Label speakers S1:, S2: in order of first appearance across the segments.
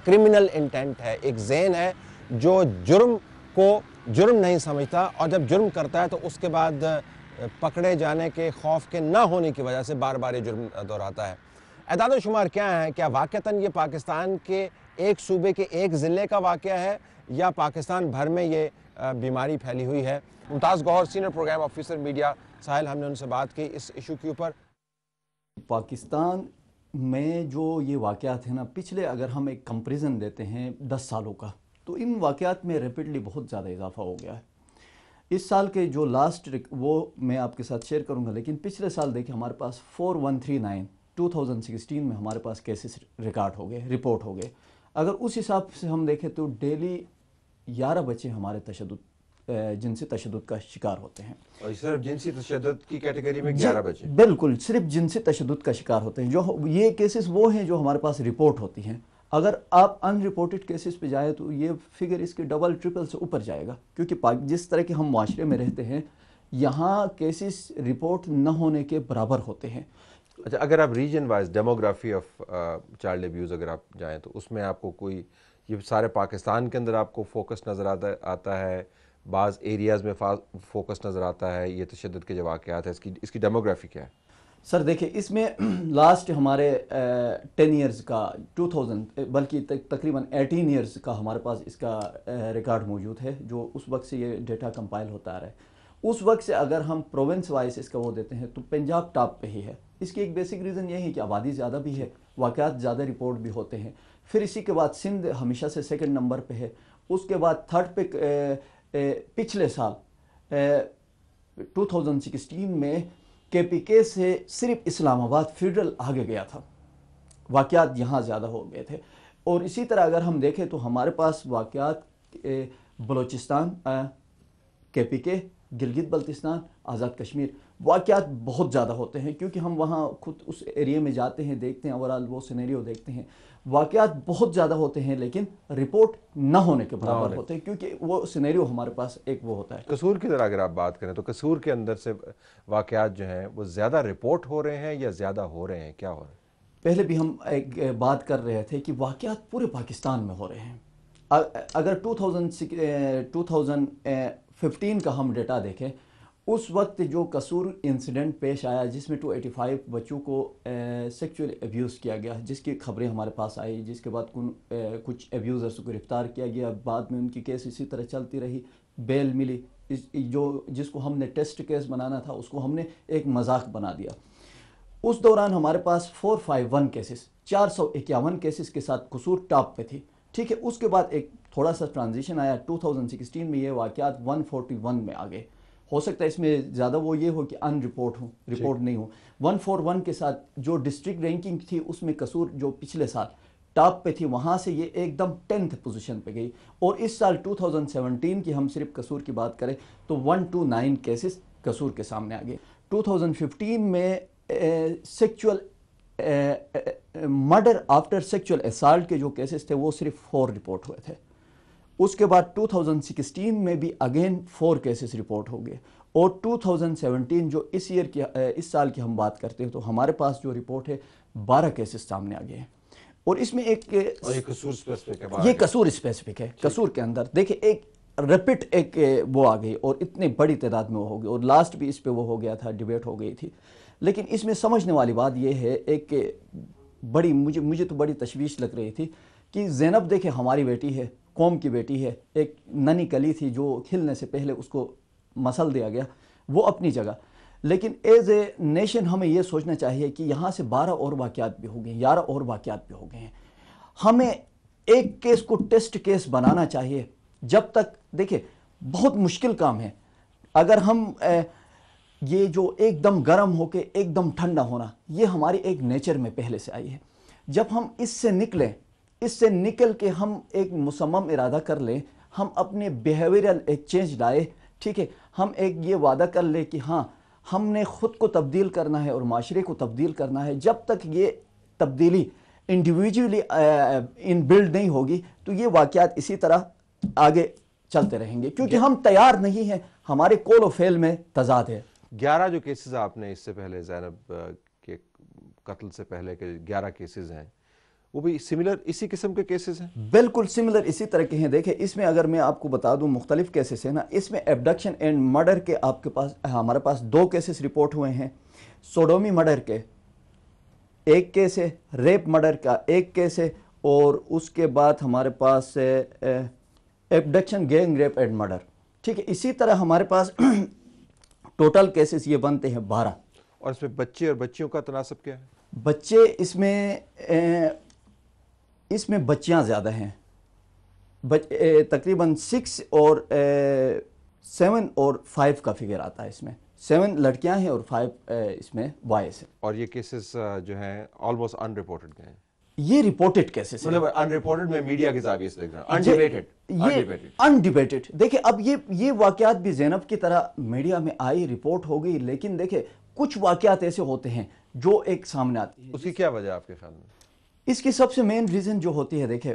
S1: Criminal intent ہے، ایک ذہن ہے جو جرم کو جرم نہیں سمجھتا، اور جب جرم کرتا ہے تو اس کے بعد پکڑے جانے کے خوف کے نہ ہونے کی وجہ سے بار بار یہ جرم دہراتا ہے۔ اعداد و شمار کیا ہیں؟ کیا واقعتاً یہ پاکستان کے ایک صوبے کے ایک ضلع کا واقعہ ہے یا پاکستان بھر میں یہ بیماری پھیلی ہوئی ہے؟ ممتاز گوہر، سینئر پروگرام آفیسر میڈیا، ساحل، ہم نے ان سے بات کی اس ایشو کے اوپر۔
S2: پاکستان میں جو یہ واقعات ہیں نا، پچھلے اگر ہم ایک کمپریزن دیتے ہیں 10 سالوں کا، تو ان واقعات میں ریپڈلی بہت زیادہ اضافہ ہو گیا ہے۔ اس سال کے جو لاسٹ وہ میں آپ کے ساتھ شیئر کروں گا، لیکن پچھلے سال دیکھیں ہمارے پاس 4139 2016 میں ہمارے پاس کیسز ریکارڈ ہو گئے، رپورٹ ہو گئے۔ اگر اس حساب سے ہم دیکھیں تو ڈیلی 11 بچے ہمارے جنسی تشدد کا شکار ہوتے ہیں۔
S1: اور صرف جنسی تشدد کی کیٹیگری میں 11 بچے؟
S2: بالکل، صرف جنسی تشدد کا شکار ہوتے ہیں۔ جو یہ کیسز وہ ہیں جو ہمارے پاس رپورٹ ہوتی ہیں۔ اگر آپ ان رپورٹڈ کیسز پہ جائیں تو یہ فگر اس کے ڈبل ٹرپل سے اوپر جائے گا، کیونکہ جس طرح کے ہم معاشرے میں رہتے ہیں یہاں کیسز رپورٹ نہ ہونے کے برابر ہوتے ہیں۔
S1: اچھا، اگر آپ region wise demography of child abuse اگر آپ جائیں تو اس میں آپ کو کوئی، یہ سارے پاکستان کے اندر آپ کو فوکس نظر آتا ہے، بعض ایریاز میں فوکس نظر آتا ہے یہ تشدد کے جو واقعات ہیں، اس کی ڈیموگرافی کیا ہے؟
S2: سر دیکھیں، اس میں لاسٹ ہمارے 10 ایئرز کا 2000 بلکہ تقریباً 18 ایئرز کا ہمارے پاس اس کا ریکارڈ موجود ہے، جو اس وقت سے یہ ڈیٹا کمپائل ہوتا آ رہا ہے۔ اس وقت سے اگر ہم پروونس وائز اس کا وہ دیتے ہیں تو پنجاب ٹاپ پہ ہی ہے۔ اس کی ایک بیسک ریزن یہ ہے کہ آبادی زیادہ بھی ہے، واقعات زیادہ رپورٹ بھی ہوتے ہیں۔ پھر اسی کے بعد سندھ ہمیشہ سے سیکنڈ نمبر پہ ہے۔ اس کے بعد تھرڈ پہ پچھلے سال 2016 میں کے پی کے سے صرف اسلام آباد فیڈرل آگے گیا تھا، واقعات یہاں زیادہ ہو گئے تھے۔ اور اسی طرح اگر ہم دیکھیں تو ہمارے پاس واقعات بلوچستان، کے پی کے، گلگت بلتستان، آزاد کشمیر، واقعات بہت زیادہ ہوتے ہیں، کیونکہ ہم وہاں خود اس ایریے میں جاتے ہیں، دیکھتے ہیں، اوورال وہ سینیریو دیکھتے ہیں۔ واقعات بہت زیادہ ہوتے ہیں لیکن رپورٹ نہ ہونے کے برابر ہوتے ہیں، کیونکہ وہ سینیریو ہمارے پاس ایک وہ ہوتا ہے۔
S1: قصور کی طرح اگر آپ بات کریں تو قصور کے اندر سے واقعات جو ہیں وہ زیادہ رپورٹ ہو رہے ہیں یا زیادہ ہو رہے ہیں، کیا ہو رہا ہے؟
S2: پہلے بھی ہم ایک بات کر رہے تھے کہ واقعات پورے پاکستان میں ہو رہے ہیں۔ اگر 2015 کا ہم ڈیٹا دیکھیں، اس وقت جو قصور انسیڈنٹ پیش آیا جس میں 285 بچوں کو سیکچولی ایبیوز کیا گیا، جس کی خبریں ہمارے پاس آئی، جس کے بعد کچھ ایبیوزرز کو گرفتار کیا گیا، بعد میں ان کی کیس اسی طرح چلتی رہی، بیل ملی، جس کو ہم نے ٹیسٹ کیس بنانا تھا اس کو ہم نے ایک مذاق بنا دیا۔ اس دوران ہمارے پاس 451 کیسز، 451 کیسز کے ساتھ قصور ٹاپ پہ تھی، ٹھیک ہے۔ اس کے بعد ایک تھوڑا سا ٹرانزیشن آیا، 2016 میں یہ واقعات 141 میں آ گئے۔ ہو سکتا ہے اس میں زیادہ وہ یہ ہو کہ ان رپورٹ ہوں، رپورٹ نہیں ہوں۔ 141 کے ساتھ جو ڈسٹرکٹ رینکنگ تھی اس میں قصور جو پچھلے سال ٹاپ پہ تھی، وہاں سے یہ ایک دم 10th پوزیشن پہ گئی۔ اور اس سال 2017 کی ہم صرف قصور کی بات کریں تو 129 کیسز قصور کے سامنے آ گئے۔ 2015 میں sexual murder after sexual assault کے جو کیسز تھے وہ صرف 4 رپورٹ ہوئے تھے۔ اس کے بعد 2016 میں بھی اگین 4 کیسز رپورٹ ہو گئے، اور 2017 جو اس سال کی ہم بات کرتے ہیں تو ہمارے پاس جو رپورٹ ہے 12 کیسز سامنے آ گئے ہیں۔ اور اس میں یہ قصور اسپیسیفک ہے۔ قصور کے اندر دیکھیں ایک ریپٹ ایک وہ آ گئی اور اتنے بڑی تعداد میں وہ ہو گئی، اور لاسٹ بھی اس پہ وہ ہو گیا تھا، ڈیبیٹ ہو گئی تھی۔ لیکن اس میں سمجھنے والی بات یہ ہے، ایک بڑی مجھے تو بڑی تشویش لگ رہی تھی کہ زینب دیکھیں ہماری بیٹی ہے، قوم کی بیٹی ہے، ایک ننھی کلی تھی جو کھلنے سے پہلے اس کو مسل دیا گیا، وہ اپنی جگہ۔ لیکن ایز اے نیشن ہمیں یہ سوچنا چاہیے کہ یہاں سے 12 اور واقعات بھی ہو گئے ہیں، 11 اور واقعات بھی ہو گئے ہیں۔ ہمیں ایک کیس کو ٹیسٹ کیس بنانا چاہیے، جب تک دیکھیں بہت مشکل کام ہے۔ اگر ہم یہ جو ایک دم گرم ہو کے ایک دم ٹھنڈا ہونا، یہ ہماری ایک نیچر میں پہلے سے آئی ہے۔ جب ہم اس سے نکل کے ہم ایک مصمم ارادہ کر لیں، ہم اپنے بیہیویئرل ایک چینج لائے، ٹھیک ہے، ہم ایک یہ وعدہ کر لیں کہ ہاں ہم نے خود کو تبدیل کرنا ہے اور معاشرے کو تبدیل کرنا ہے، جب تک یہ تبدیلی انڈیویجولی ان بلڈ نہیں ہوگی تو یہ واقعات اسی طرح آگے چلتے رہیں گے، کیونکہ ہم تیار نہیں ہیں، ہمارے کول و فیل میں تضاد ہے۔
S1: 11 جو کیسز آپ نے اس سے پہلے زینب کے قتل سے پہلے کے 11 کیسز ہیں، وہ بھی سملر اسی قسم کے کیسز ہیں؟
S2: بالکل سملر اسی طرح کے ہیں. دیکھیں اس میں اگر میں آپ کو بتا دوں مختلف کیسز ہیں نا, اس میں ایبڈکشن اینڈ مرڈر کے آپ کے پاس ہمارے پاس 2 کیسز رپورٹ ہوئے ہیں. سوڈومی مرڈر کے 1 کیس ہے, ریپ مرڈر کا 1 کیس ہے, اور اس کے بعد ہمارے پاس ایبڈکشن, گینگ ریپ اینڈ مرڈر. ٹھیک ہے, اسی طرح ہمارے پاس ٹوٹل کیسز یہ بنتے ہیں 12.
S1: اور اس میں بچے اور بچیوں کا تناسب کیا ہے؟
S2: بچے اس میں بچیاں زیادہ ہیں, تقریباً 6 اور 7 اور 5 کا فگر آتا ہے. اس میں 7 لڑکیاں ہیں اور 5 اس میں بوائز ہیں.
S1: اور یہ کیسز جو ہیں آلموسٹ ان رپورٹڈ گئے ہیں.
S2: یہ رپورٹڈ کیسز ہیں,
S1: مطلب ان رپورٹڈ میں میڈیا کے زاویے سے دیکھ رہا ہوں, انڈیبیٹڈ.
S2: انڈیبیٹڈ. دیکھیں اب یہ واقعات بھی زینب کی طرح میڈیا میں آئی, رپورٹ ہو گئی, لیکن دیکھیں کچھ واقعات ایسے ہوتے ہیں جو ایک سامنے آتی ہے.
S1: اس کی کیا وجہ آپ کے خیال میں؟
S2: اس کی سب سے مین ریزن جو ہوتی ہے, دیکھیں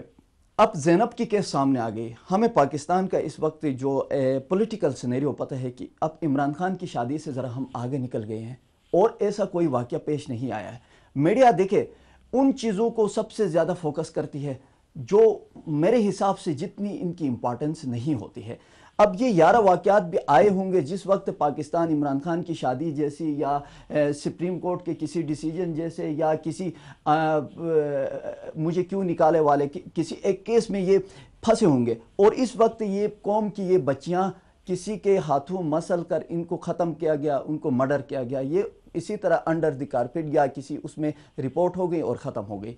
S2: اب زینب کی کیس سامنے آ گئی. ہمیں پاکستان کا اس وقت جو پولیٹیکل سینیریو پتہ ہے کہ اب عمران خان کی شادی سے ذرا ہم آگے نکل گئے ہیں اور ایسا کوئی واقعہ پیش نہیں آیا ہے. میڈیا دیکھے ان چیزوں کو سب سے زیادہ فوکس کرتی ہے جو میرے حساب سے جتنی ان کی امپورٹنس نہیں ہوتی ہے. اب یہ 11 واقعات بھی آئے ہوں گے جس وقت پاکستان عمران خان کی شادی جیسی یا سپریم کورٹ کے کسی ڈیسیجن جیسے یا کسی مجھے کیوں نکالے والے کسی ایک کیس میں یہ پھنسے ہوں گے, اور اس وقت یہ قوم کی یہ بچیاں کسی کے ہاتھوں مسل کر ان کو ختم کیا گیا, ان کو مرڈر کیا گیا, یہ اسی طرح انڈر دی کارپیٹ یا کسی اس میں رپورٹ ہو گئی اور ختم ہو گئی.